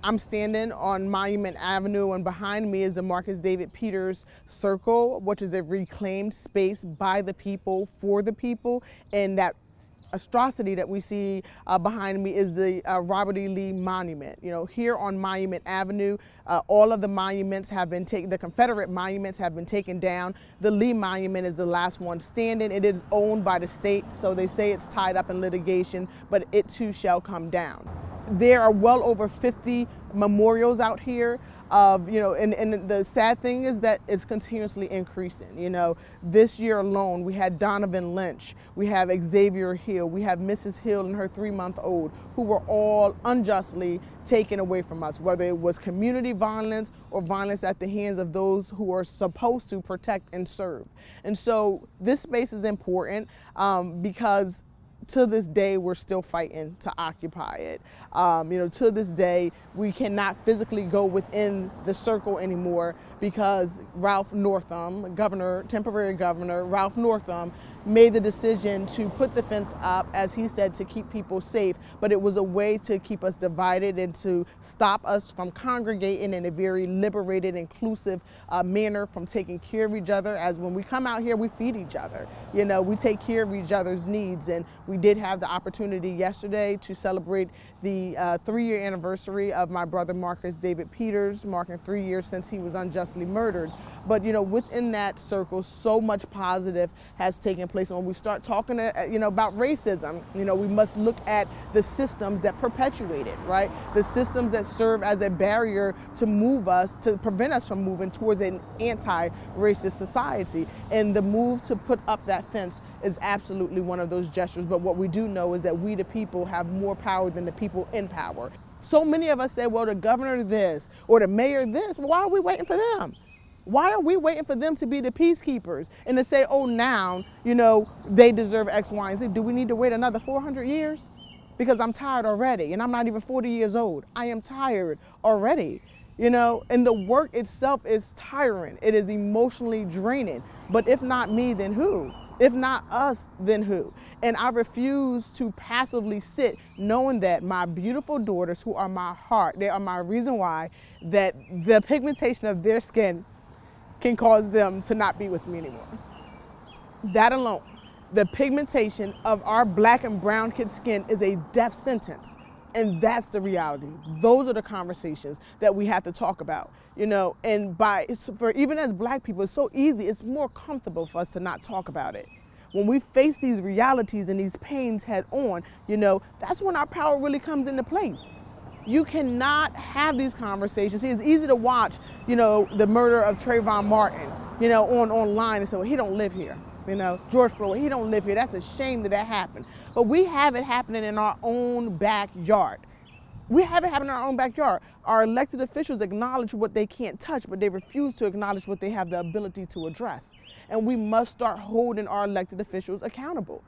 I'm standing on Monument Avenue, and behind me is the Marcus David Peters Circle, which is a reclaimed space by the people, for the people. And that atrocity that we see behind me is the Robert E. Lee Monument. You know, here on Monument Avenue, all of the monuments have been taken, the Confederate monuments have been taken down. The Lee Monument is the last one standing. It is owned by the state, so they say it's tied up in litigation, but it too shall come down. There are well over 50 memorials out here of, you know, and the sad thing is that it's continuously increasing. You know, this year alone, we had Donovan Lynch, we have Xavier Hill, we have Mrs. Hill and her 3-month-old, who were all unjustly taken away from us, whether it was community violence or violence at the hands of those who are supposed to protect and serve. And so this space is important because to this day, we're still fighting to occupy it. You know, to this day, we cannot physically go within the circle anymore because Ralph Northam, temporary governor Ralph Northam, made the decision to put the fence up, as he said, to keep people safe, but it was a way to keep us divided and to stop us from congregating in a very liberated, inclusive manner, from taking care of each other. As when we come out here, we feed each other. You know, we take care of each other's needs, and we did have the opportunity yesterday to celebrate the 3-year anniversary of my brother Marcus David Peters, marking 3 years since he was unjustly murdered. But, you know, within that circle, so much positive has taken place. And when we start talking, you know, about racism, you know, we must look at the systems that perpetuate it, right? The systems that serve as a barrier to move us, to prevent us from moving towards an anti-racist society. And the move to put up that fence is absolutely one of those gestures. But what we do know is that we, the people, have more power than the people in power. So many of us say, well, the governor this or the mayor this. Why are we waiting for them? Why are we waiting for them to be the peacekeepers and to say, oh, now, you know, they deserve X, Y, and Z? Do we need to wait another 400 years? Because I'm tired already, and I'm not even 40 years old. I am tired already, you know, and the work itself is tiring. It is emotionally draining. But if not me, then who? If not us, then who? And I refuse to passively sit knowing that my beautiful daughters, who are my heart, they are my reason why, that the pigmentation of their skin can cause them to not be with me anymore. That alone, the pigmentation of our black and brown kids' skin is a death sentence. And that's the reality. Those are the conversations that we have to talk about, you know, and for even as black people, it's so easy, it's more comfortable for us to not talk about it. When we face these realities and these pains head on, you know, that's when our power really comes into place. You cannot have these conversations. See, it's easy to watch, you know, the murder of Trayvon Martin, you know, online and say, well, he don't live here. You know, George Floyd, he don't live here. That's a shame that happened. But we have it happening in our own backyard. We have it happening in our own backyard. Our elected officials acknowledge what they can't touch, but they refuse to acknowledge what they have the ability to address. And we must start holding our elected officials accountable.